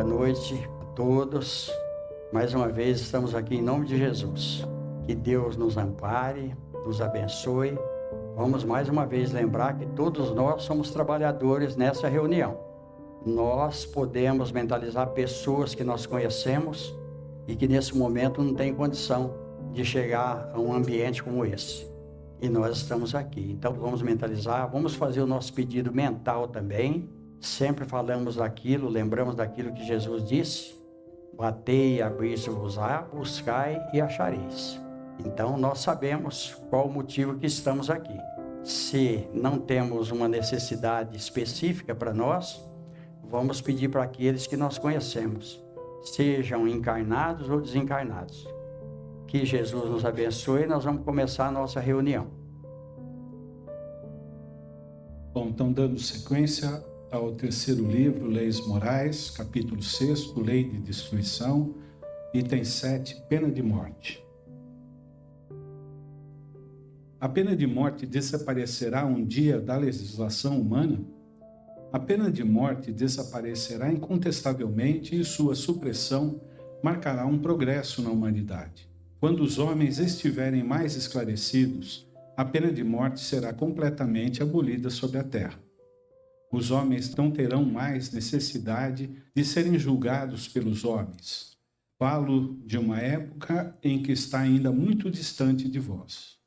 Boa noite a todos. Mais uma vez estamos aqui em nome de Jesus. Que Deus nos ampare, nos abençoe. Vamos mais uma vez lembrar que todos nós somos trabalhadores nessa reunião. Nós podemos mentalizar pessoas que nós conhecemos e que nesse momento não tem condição de chegar a um ambiente como esse. E nós estamos aqui. Então vamos mentalizar, vamos fazer o nosso pedido mental também. Sempre falamos daquilo, lembramos daquilo que Jesus disse: batei, abrir-se-vos-á, buscai e achareis. Então nós sabemos qual o motivo que estamos aqui. Se não temos uma necessidade específica para nós, vamos pedir para aqueles que nós conhecemos, sejam encarnados ou desencarnados. Que Jesus nos abençoe e nós vamos começar a nossa reunião. Bom, então dando sequência ao terceiro livro, Leis Morais, capítulo 6, Lei de Destruição, item 7, pena de morte. A pena de morte desaparecerá um dia da legislação humana? A pena de morte desaparecerá incontestavelmente e sua supressão marcará um progresso na humanidade. Quando os homens estiverem mais esclarecidos, a pena de morte será completamente abolida sobre a terra. Os homens não terão mais necessidade de serem julgados pelos homens. Falo de uma época em que está ainda muito distante de vós.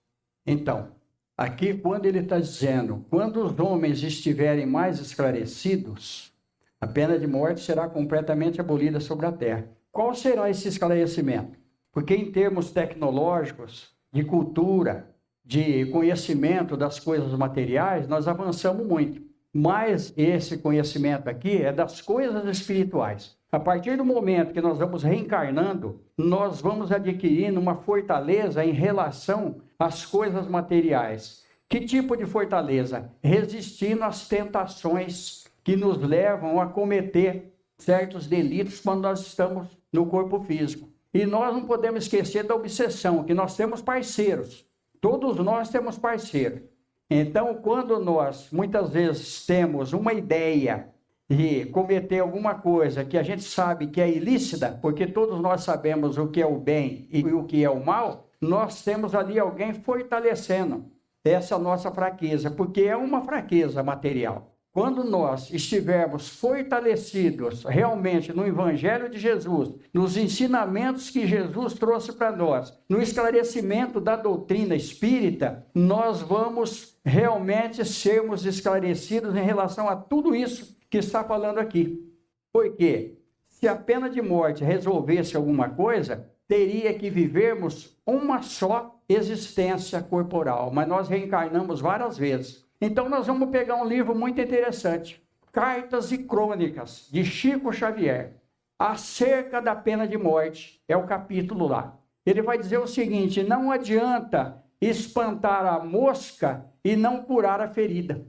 Então, aqui quando ele está dizendo, quando os homens estiverem mais esclarecidos, a pena de morte será completamente abolida sobre a terra. Qual será esse esclarecimento? Porque em termos tecnológicos, de cultura, de conhecimento das coisas materiais, nós avançamos muito. Mas esse conhecimento aqui é das coisas espirituais. A partir do momento que nós vamos reencarnando, nós vamos adquirindo uma fortaleza em relação às coisas materiais. Que tipo de fortaleza? Resistindo às tentações que nos levam a cometer certos delitos quando nós estamos no corpo físico. E nós não podemos esquecer da obsessão, que nós temos parceiros. Todos nós temos parceiros. Então, quando nós, muitas vezes, temos uma ideia de cometer alguma coisa que a gente sabe que é ilícita, porque todos nós sabemos o que é o bem e o que é o mal, nós temos ali alguém fortalecendo essa nossa fraqueza, porque é uma fraqueza material. Quando nós estivermos fortalecidos realmente no Evangelho de Jesus, nos ensinamentos que Jesus trouxe para nós, no esclarecimento da doutrina espírita, nós vamos realmente sermos esclarecidos em relação a tudo isso que está falando aqui. Porque se a pena de morte resolvesse alguma coisa, teria que vivermos uma só existência corporal, mas nós reencarnamos várias vezes. Então nós vamos pegar um livro muito interessante, Cartas e Crônicas, de Chico Xavier, acerca da pena de morte, é o capítulo lá. Ele vai dizer o seguinte: não adianta espantar a mosca e não curar a ferida.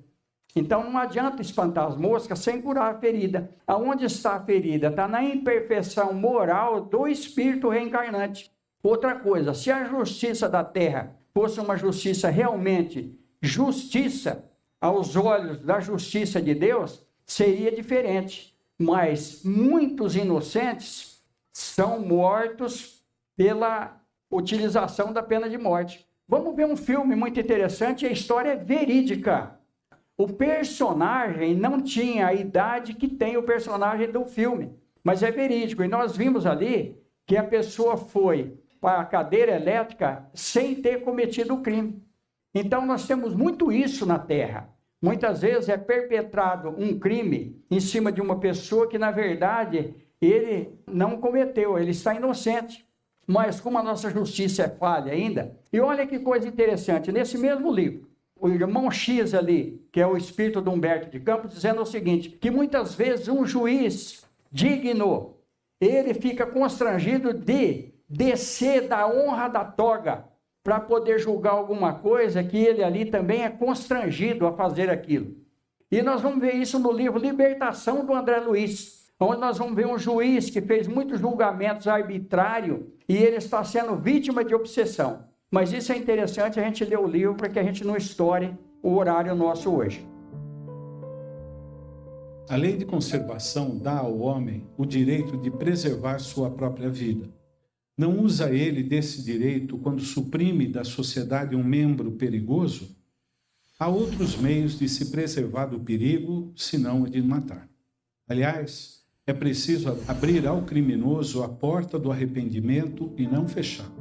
Então não adianta espantar as moscas sem curar a ferida. Aonde está a ferida? Está na imperfeição moral do espírito reencarnante. Outra coisa, se a justiça da terra fosse uma justiça realmente justiça aos olhos da justiça de Deus, seria diferente. Mas muitos inocentes são mortos pela utilização da pena de morte. Vamos ver um filme muito interessante, a história é verídica. O personagem não tinha a idade que tem o personagem do filme, mas é verídico. E nós vimos ali que a pessoa foi para a cadeira elétrica sem ter cometido o crime. Então nós temos muito isso na Terra. Muitas vezes é perpetrado um crime em cima de uma pessoa que na verdade ele não cometeu, ele está inocente. Mas como a nossa justiça é falha ainda, e olha que coisa interessante, nesse mesmo livro, o irmão X ali, que é o espírito de Humberto de Campos, dizendo o seguinte, que muitas vezes um juiz digno, ele fica constrangido de descer da honra da toga para poder julgar alguma coisa que ele ali também é constrangido a fazer aquilo. E nós vamos ver isso no livro Libertação, do André Luiz, onde nós vamos ver um juiz que fez muitos julgamentos arbitrários e ele está sendo vítima de obsessão. Mas isso é interessante a gente ler o livro para que a gente não estoure o horário nosso hoje. A lei de conservação dá ao homem o direito de preservar sua própria vida. Não usa ele desse direito quando suprime da sociedade um membro perigoso? Há outros meios de se preservar do perigo, senão o de matar. Aliás, é preciso abrir ao criminoso a porta do arrependimento e não fechá-la.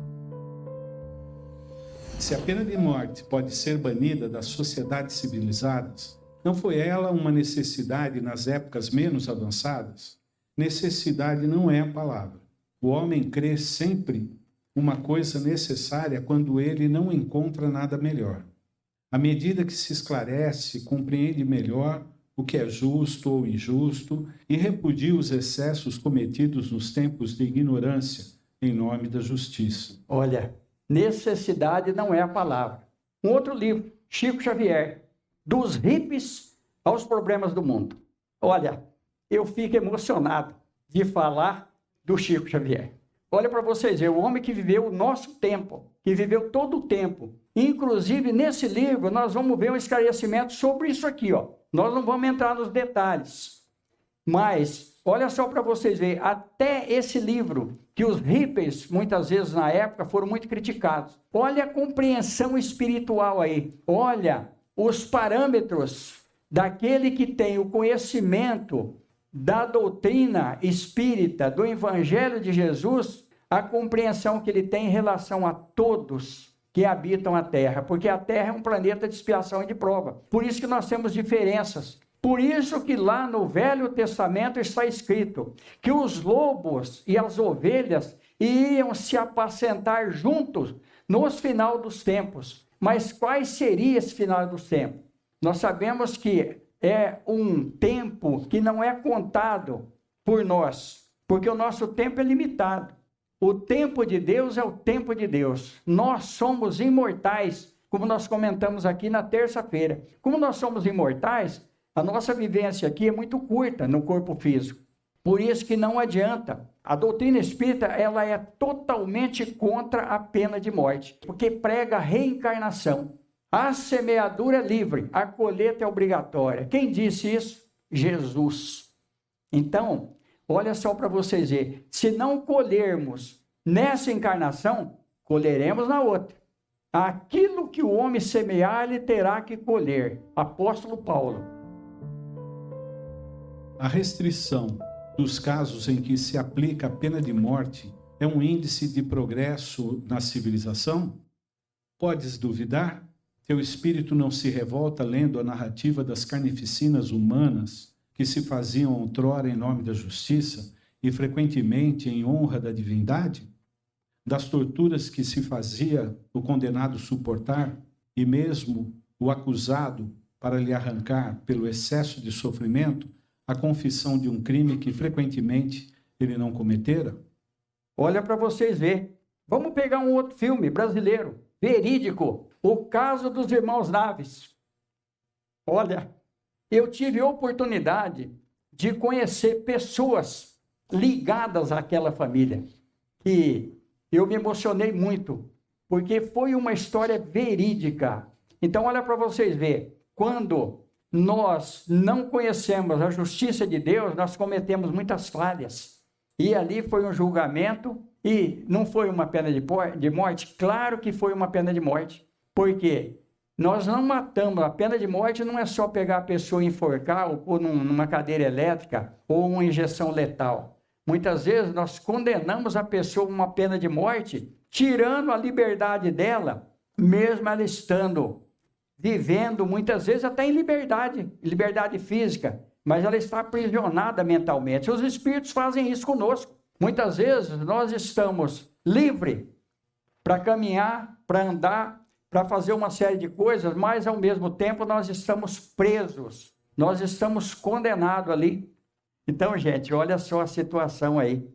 Se a pena de morte pode ser banida das sociedades civilizadas, não foi ela uma necessidade nas épocas menos avançadas? Necessidade não é a palavra. O homem crê sempre uma coisa necessária quando ele não encontra nada melhor. À medida que se esclarece, compreende melhor o que é justo ou injusto e repudia os excessos cometidos nos tempos de ignorância, em nome da justiça. Olha, necessidade não é a palavra. Um outro livro, Chico Xavier, dos hippies aos problemas do mundo. Olha, eu fico emocionado de falar do Chico Xavier. Olha para vocês verem, o homem que viveu o nosso tempo, que viveu todo o tempo. Inclusive, nesse livro, nós vamos ver um esclarecimento sobre isso aqui, ó. Nós não vamos entrar nos detalhes, mas olha só para vocês verem, até esse livro, que os hippies, muitas vezes na época, foram muito criticados. Olha a compreensão espiritual aí, olha os parâmetros daquele que tem o conhecimento da doutrina espírita, do Evangelho de Jesus, a compreensão que ele tem em relação a todos que habitam a Terra, porque a Terra é um planeta de expiação e de prova. Por isso que nós temos diferenças. Por isso que lá no Velho Testamento está escrito que os lobos e as ovelhas iam se apacentar juntos nos final dos tempos. Mas quais seria esse final dos tempos? Nós sabemos que é um tempo que não é contado por nós, porque o nosso tempo é limitado. O tempo de Deus é o tempo de Deus. Nós somos imortais, como nós comentamos aqui na terça-feira. Como nós somos imortais, a nossa vivência aqui é muito curta no corpo físico. Por isso que não adianta. A doutrina espírita, ela é totalmente contra a pena de morte, porque prega a reencarnação. A semeadura é livre, a colheita é obrigatória. Quem disse isso? Jesus. Então, olha só para vocês verem, se não colhermos nessa encarnação, colheremos na outra. Aquilo que o homem semear, ele terá que colher. Apóstolo Paulo. A restrição dos casos em que se aplica a pena de morte é um índice de progresso na civilização? Podes duvidar? Teu espírito não se revolta lendo a narrativa das carnificinas humanas que se faziam outrora em nome da justiça e frequentemente em honra da divindade? Das torturas que se fazia o condenado suportar e mesmo o acusado para lhe arrancar, pelo excesso de sofrimento, a confissão de um crime que frequentemente ele não cometera? Olha para vocês verem. Vamos pegar um outro filme brasileiro, verídico, O Caso dos Irmãos Naves. Olha, eu tive oportunidade de conhecer pessoas ligadas àquela família, que eu me emocionei muito, porque foi uma história verídica. Então, olha para vocês verem, quando nós não conhecemos a justiça de Deus, nós cometemos muitas falhas. E ali foi um julgamento, e não foi uma pena de morte? Claro que foi uma pena de morte. Por quê? Nós não matamos. A pena de morte não é só pegar a pessoa e enforcar, ou pôr numa cadeira elétrica, ou uma injeção letal. Muitas vezes nós condenamos a pessoa a uma pena de morte, tirando a liberdade dela, mesmo ela estando vivendo, muitas vezes até em liberdade física, mas ela está aprisionada mentalmente. Os espíritos fazem isso conosco. Muitas vezes nós estamos livres para caminhar, para andar, para fazer uma série de coisas, mas ao mesmo tempo nós estamos presos, nós estamos condenados ali. Então, gente, olha só a situação aí.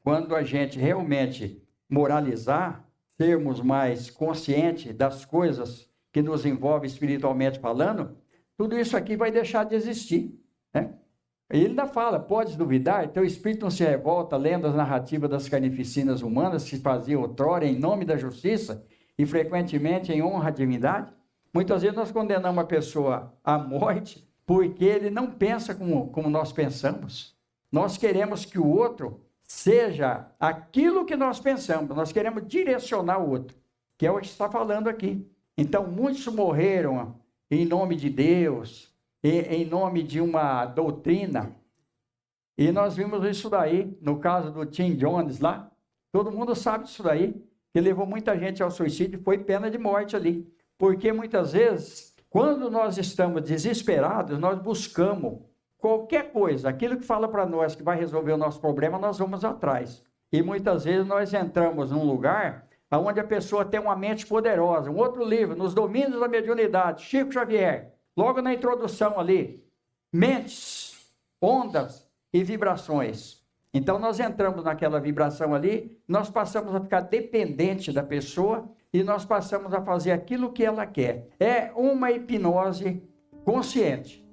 Quando a gente realmente moralizar, sermos mais conscientes das coisas que nos envolvem espiritualmente falando, tudo isso aqui vai deixar de existir, né? Ele ainda fala, podes duvidar, teu espírito não se revolta lendo as narrativas das carnificinas humanas que se faziam outrora em nome da justiça e frequentemente em honra à divindade? Muitas vezes nós condenamos a pessoa à morte porque ele não pensa como nós pensamos. Nós queremos que o outro seja aquilo que nós pensamos, nós queremos direcionar o outro, que é o que está falando aqui. Então, muitos morreram em nome de Deus, em nome de uma doutrina, e nós vimos isso daí, no caso do Tim Jones lá, todo mundo sabe disso daí, que levou muita gente ao suicídio, foi pena de morte ali, porque muitas vezes, quando nós estamos desesperados, nós buscamos qualquer coisa, aquilo que fala para nós que vai resolver o nosso problema, nós vamos atrás. E muitas vezes nós entramos num lugar onde a pessoa tem uma mente poderosa. Um outro livro, Nos Domínios da Mediunidade, Chico Xavier, logo na introdução ali, mentes, ondas e vibrações. Então nós entramos naquela vibração ali, nós passamos a ficar dependente da pessoa e nós passamos a fazer aquilo que ela quer. É uma hipnose consciente.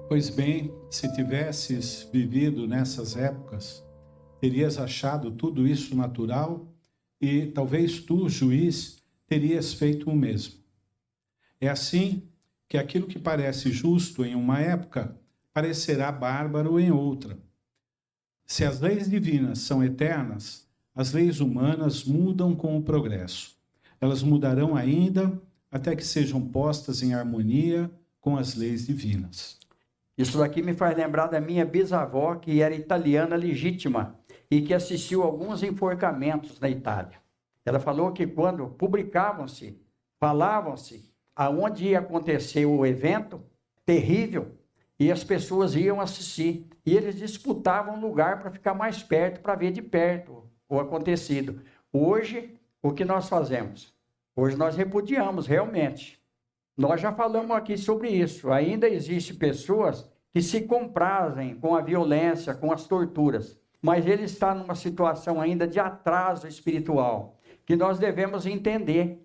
Pois bem, se tivesses vivido nessas épocas, terias achado tudo isso natural e talvez tu, juiz, terias feito o mesmo. É assim que aquilo que parece justo em uma época parecerá bárbaro em outra. Se as leis divinas são eternas, as leis humanas mudam com o progresso. Elas mudarão ainda até que sejam postas em harmonia com as leis divinas. Isso daqui me faz lembrar da minha bisavó, que era italiana legítima e que assistiu a alguns enforcamentos na Itália. Ela falou que quando publicavam-se, falavam-se aonde ia acontecer o evento terrível, e as pessoas iam assistir, e eles disputavam lugar para ficar mais perto, para ver de perto o acontecido. Hoje, o que nós fazemos? Hoje nós repudiamos realmente. Nós já falamos aqui sobre isso. Ainda existem pessoas que se comprazem com a violência, com as torturas, mas ele está numa situação ainda de atraso espiritual, que nós devemos entender,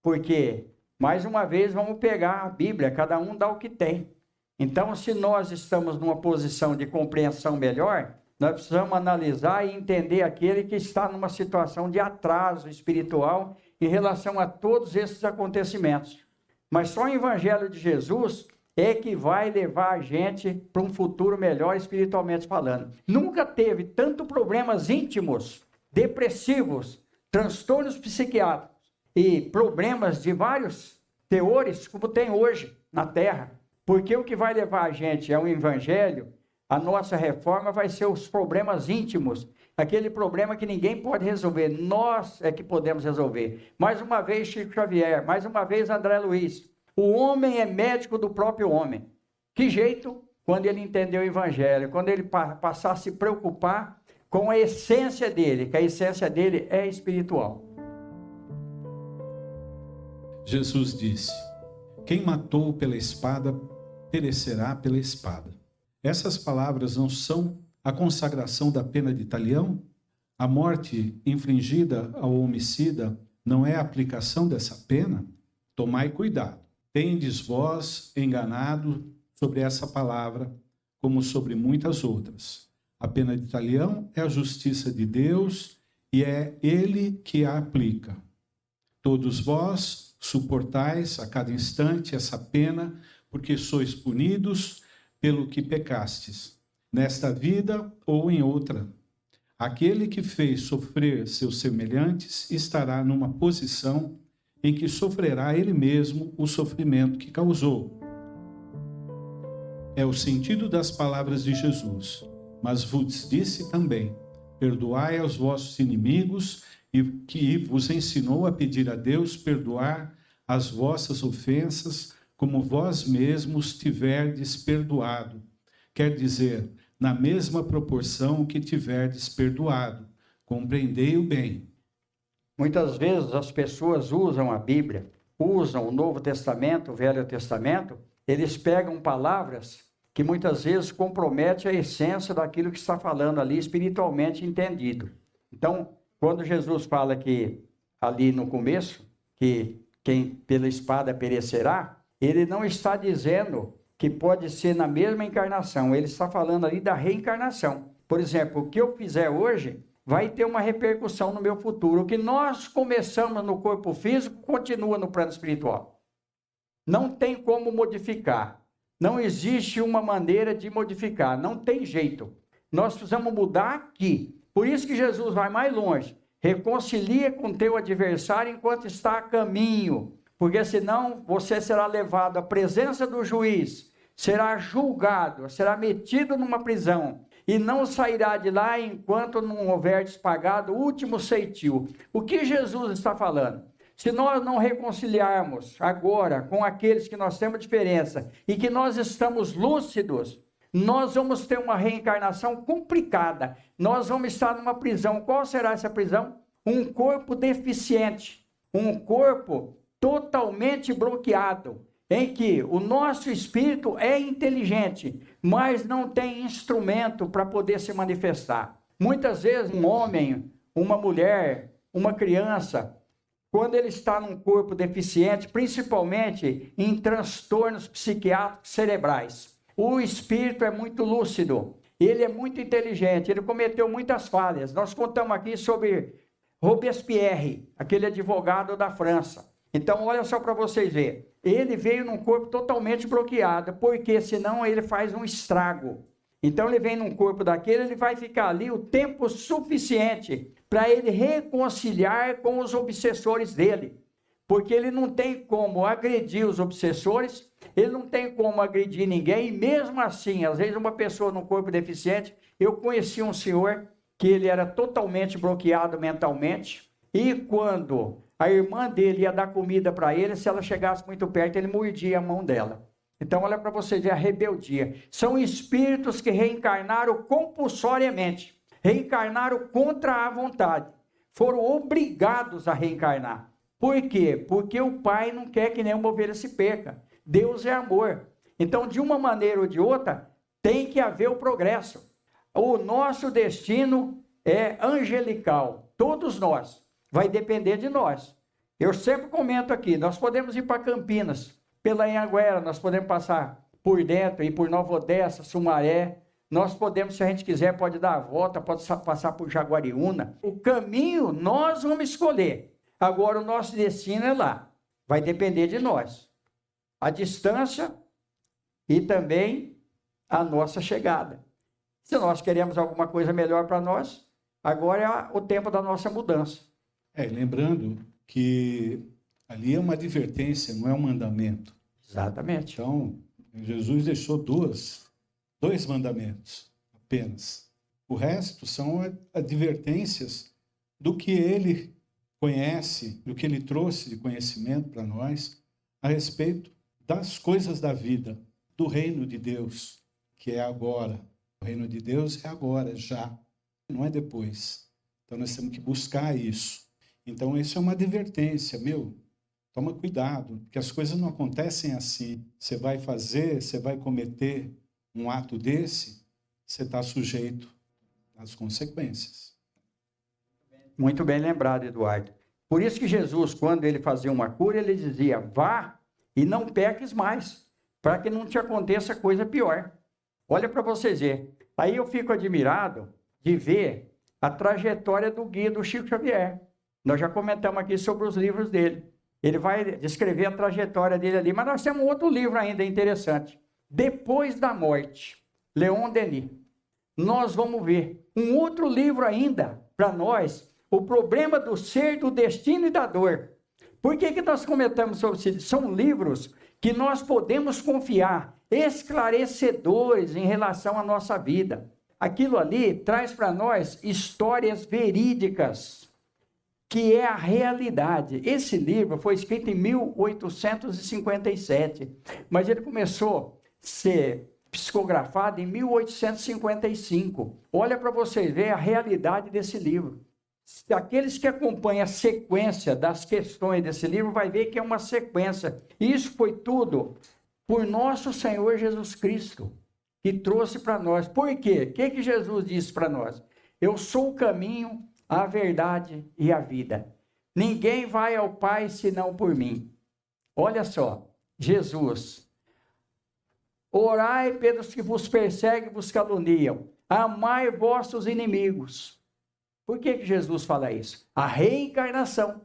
porque, mais uma vez, vamos pegar a Bíblia, cada um dá o que tem. Então, se nós estamos numa posição de compreensão melhor, nós precisamos analisar e entender aquele que está numa situação de atraso espiritual em relação a todos esses acontecimentos. Mas só o Evangelho de Jesus é que vai levar a gente para um futuro melhor espiritualmente falando. Nunca teve tanto problemas íntimos, depressivos, transtornos psiquiátricos e problemas de vários teores como tem hoje na Terra. Porque o que vai levar a gente ao Evangelho, a nossa reforma vai ser os problemas íntimos, aquele problema que ninguém pode resolver, nós é que podemos resolver. Mais uma vez Chico Xavier, mais uma vez André Luiz, o homem é médico do próprio homem. Que jeito? Quando ele entendeu o Evangelho, quando ele passar a se preocupar com a essência dele, que a essência dele é espiritual. Jesus disse: quem matou pela espada, perecerá pela espada. Essas palavras não são a consagração da pena de talião? A morte infligida ao homicida não é a aplicação dessa pena? Tomai cuidado. Tendes vós enganado sobre essa palavra, como sobre muitas outras. A pena de talião é a justiça de Deus e é Ele que a aplica. Todos vós suportais a cada instante essa pena, porque sois punidos pelo que pecastes, nesta vida ou em outra. Aquele que fez sofrer seus semelhantes estará numa posição em que sofrerá ele mesmo o sofrimento que causou. É o sentido das palavras de Jesus. Mas vos disse também: perdoai aos vossos inimigos, e que vos ensinou a pedir a Deus perdoar as vossas ofensas, como vós mesmos tiverdes perdoado. Quer dizer, na mesma proporção que tiverdes perdoado. Compreendei-o bem. Muitas vezes as pessoas usam a Bíblia, usam o Novo Testamento, o Velho Testamento, eles pegam palavras que muitas vezes comprometem a essência daquilo que está falando ali, espiritualmente entendido. Então, quando Jesus fala que, ali no começo, que quem pela espada perecerá, ele não está dizendo que pode ser na mesma encarnação, ele está falando ali da reencarnação. Por exemplo, o que eu fizer hoje vai ter uma repercussão no meu futuro. O que nós começamos no corpo físico continua no plano espiritual. Não tem como modificar. Não existe uma maneira de modificar. Não tem jeito. Nós precisamos mudar aqui. Por isso que Jesus vai mais longe. Reconcilia com teu adversário enquanto está a caminho. Porque senão você será levado à presença do juiz, será julgado, será metido numa prisão e não sairá de lá enquanto não houver pagado o último ceitil. O que Jesus está falando? Se nós não reconciliarmos agora com aqueles que nós temos diferença e que nós estamos lúcidos, nós vamos ter uma reencarnação complicada. Nós vamos estar numa prisão. Qual será essa prisão? Um corpo deficiente, um corpo totalmente bloqueado, em que o nosso espírito é inteligente, mas não tem instrumento para poder se manifestar. Muitas vezes um homem, uma mulher, uma criança, quando ele está num corpo deficiente, principalmente em transtornos psiquiátricos cerebrais, o espírito é muito lúcido, ele é muito inteligente, ele cometeu muitas falhas. Nós contamos aqui sobre Robespierre, aquele advogado da França. Então, olha só para vocês verem. Ele veio num corpo totalmente bloqueado, porque senão ele faz um estrago. Então, ele vem num corpo daquele, ele vai ficar ali o tempo suficiente para ele reconciliar com os obsessores dele. Porque ele não tem como agredir os obsessores, ele não tem como agredir ninguém, e mesmo assim, às vezes uma pessoa num corpo deficiente, eu conheci um senhor que ele era totalmente bloqueado mentalmente, e quando a irmã dele ia dar comida para ele, se ela chegasse muito perto, ele mordia a mão dela. Então, olha para você ver a rebeldia. São espíritos que reencarnaram compulsoriamente, reencarnaram contra a vontade, foram obrigados a reencarnar. Por quê? Porque o Pai não quer que nenhuma ovelha se perca. Deus é amor. Então, de uma maneira ou de outra, tem que haver o progresso. O nosso destino é angelical, todos nós. Vai depender de nós. Eu sempre comento aqui, nós podemos ir para Campinas, pela Anhanguera, nós podemos passar por dentro, ir por Nova Odessa, Sumaré, nós podemos, se a gente quiser, pode dar a volta, pode passar por Jaguariúna. O caminho nós vamos escolher. Agora o nosso destino é lá. Vai depender de nós. A distância e também a nossa chegada. Se nós queremos alguma coisa melhor para nós, agora é o tempo da nossa mudança. Lembrando que ali é uma advertência, não é um mandamento. Exatamente. Então, Jesus deixou dois mandamentos apenas. O resto são advertências do que ele conhece, do que ele trouxe de conhecimento para nós a respeito das coisas da vida, do reino de Deus, que é agora. O reino de Deus é agora, já, não é depois. Então, nós temos que buscar isso. Então, isso é uma advertência, toma cuidado, porque as coisas não acontecem assim. Você vai cometer um ato desse, você está sujeito às consequências. Muito bem lembrado, Eduardo. Por isso que Jesus, quando ele fazia uma cura, ele dizia, vá e não peques mais, para que não te aconteça coisa pior. Olha para vocês verem. Aí eu fico admirado de ver a trajetória do guia do Chico Xavier. Nós já comentamos aqui sobre os livros dele. Ele vai descrever a trajetória dele ali, mas nós temos um outro livro ainda interessante. Depois da Morte, Leon Denis. Nós vamos ver um outro livro ainda, para nós, o problema do ser, do destino e da dor. Por que nós comentamos sobre isso? São livros que nós podemos confiar, esclarecedores em relação à nossa vida. Aquilo ali traz para nós histórias verídicas, que é a realidade. Esse livro foi escrito em 1857, mas ele começou a ser psicografado em 1855. Olha para vocês verem a realidade desse livro. Aqueles que acompanham a sequência das questões desse livro vai ver que é uma sequência. Isso foi tudo por nosso Senhor Jesus Cristo, que trouxe para nós. Por quê? O que Jesus disse para nós? Eu sou o caminho, a verdade e a vida. Ninguém vai ao Pai senão por mim. Olha só, Jesus. Orai pelos que vos perseguem e vos caluniam. Amai vossos inimigos. Por que Jesus fala isso? A reencarnação.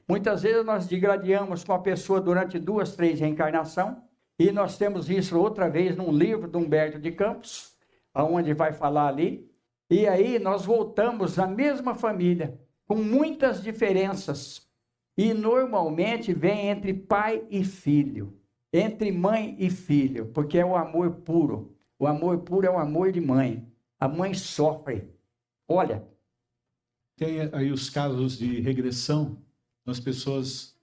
Muitas vezes nós digradiamos com a pessoa durante 2, 3 reencarnações, e nós temos isso outra vez num livro de Humberto de Campos, onde vai falar ali, e aí nós voltamos na mesma família, com muitas diferenças, e normalmente vem entre pai e filho, entre mãe e filho, porque é o amor puro. O amor puro é o amor de mãe. A mãe sofre. Olha. Tem aí os casos de regressão, as pessoas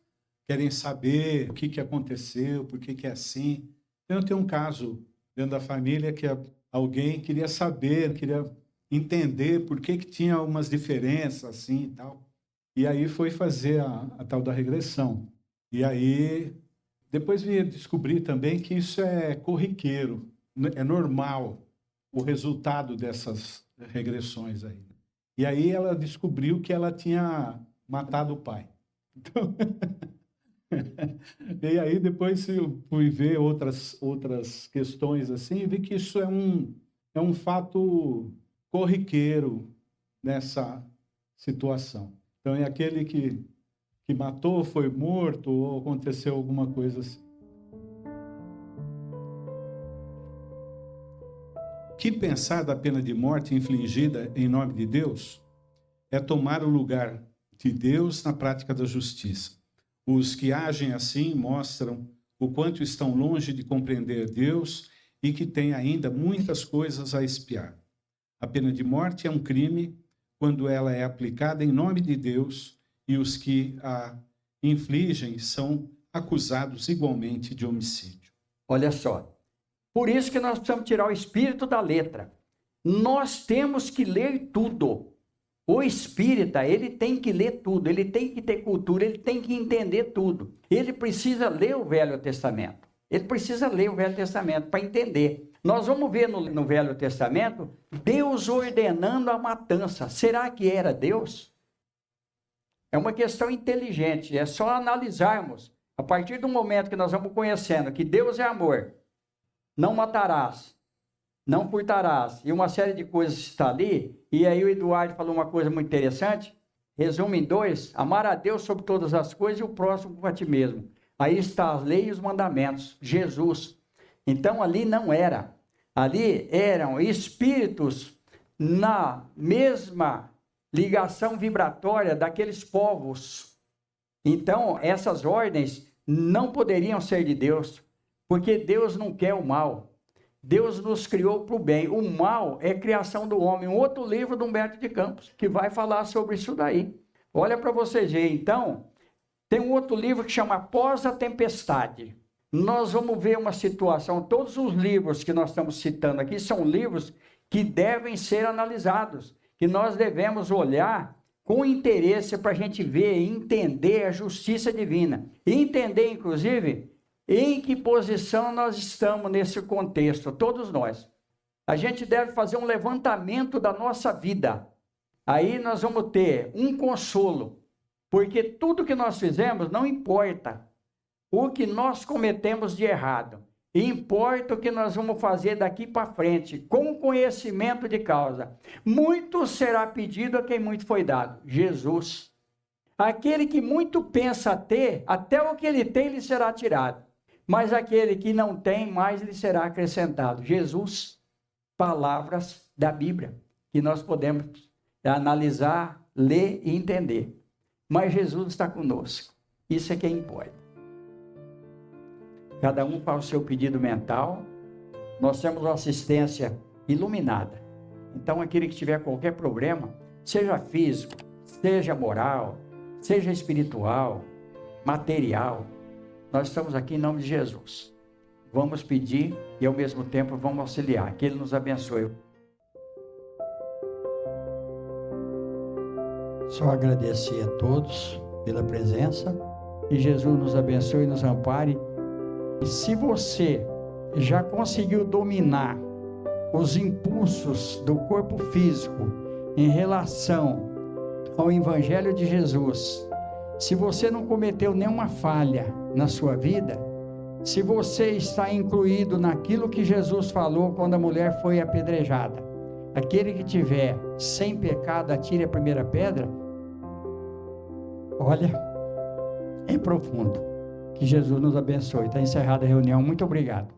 querem saber o que aconteceu, por que é assim. Eu tenho um caso dentro da família que alguém queria saber, queria entender por que tinha algumas diferenças assim e tal. E aí foi fazer a tal da regressão. E aí, depois vim descobrir também que isso é corriqueiro, é normal o resultado dessas regressões aí. E aí ela descobriu que ela tinha matado o pai. Então, e aí depois eu fui ver outras questões assim e vi que isso é um fato corriqueiro nessa situação. Então, é aquele que matou, foi morto, ou aconteceu alguma coisa assim. Que pensar da pena de morte infligida em nome de Deus é tomar o lugar de Deus na prática da justiça. Os que agem assim mostram o quanto estão longe de compreender Deus e que têm ainda muitas coisas a expiar. A pena de morte é um crime quando ela é aplicada em nome de Deus, e os que a infligem são acusados igualmente de homicídio. Olha só, por isso que nós precisamos tirar o espírito da letra. Nós temos que ler tudo. O espírita, ele tem que ler tudo, ele tem que ter cultura, ele tem que entender tudo. Ele precisa ler o Velho Testamento. Ele precisa ler o Velho Testamento para entender. Nós vamos ver no Velho Testamento, Deus ordenando a matança. Será que era Deus? É uma questão inteligente, é só analisarmos. A partir do momento que nós vamos conhecendo que Deus é amor, não matarás, não furtarás, e uma série de coisas está ali, e aí o Eduardo falou uma coisa muito interessante, resume em 2, amar a Deus sobre todas as coisas e o próximo como a ti mesmo. Aí está as leis e os mandamentos, Jesus. Então ali não era, ali eram espíritos na mesma ligação vibratória daqueles povos. Então, essas ordens não poderiam ser de Deus, porque Deus não quer o mal. Deus nos criou para o bem. O mal é criação do homem. Um outro livro do Humberto de Campos, que vai falar sobre isso daí. Olha para vocês verem. Então, tem um outro livro que chama Após a Tempestade. Nós vamos ver uma situação, todos os livros que nós estamos citando aqui são livros que devem ser analisados, que nós devemos olhar com interesse para a gente ver e entender a justiça divina. E entender, inclusive, em que posição nós estamos nesse contexto, todos nós. A gente deve fazer um levantamento da nossa vida. Aí nós vamos ter um consolo, porque tudo que nós fizemos não importa o que nós cometemos de errado. Importa o que nós vamos fazer daqui para frente, com conhecimento de causa. Muito será pedido a quem muito foi dado. Jesus. Aquele que muito pensa ter, até o que ele tem lhe será tirado. Mas aquele que não tem, mais lhe será acrescentado. Jesus, palavras da Bíblia, que nós podemos analisar, ler e entender. Mas Jesus está conosco. Isso é que importa. Cada um faz o seu pedido mental. Nós temos uma assistência iluminada. Então, aquele que tiver qualquer problema, seja físico, seja moral, seja espiritual, material, nós estamos aqui em nome de Jesus. Vamos pedir e, ao mesmo tempo, vamos auxiliar. Que Ele nos abençoe. Só agradecer a todos pela presença. Que Jesus nos abençoe e nos ampare. E se você já conseguiu dominar os impulsos do corpo físico em relação ao Evangelho de Jesus, se você não cometeu nenhuma falha na sua vida, se você está incluído naquilo que Jesus falou quando a mulher foi apedrejada, aquele que tiver sem pecado, atire a primeira pedra. Olha, é profundo. Que Jesus nos abençoe. Está encerrada a reunião. Muito obrigado.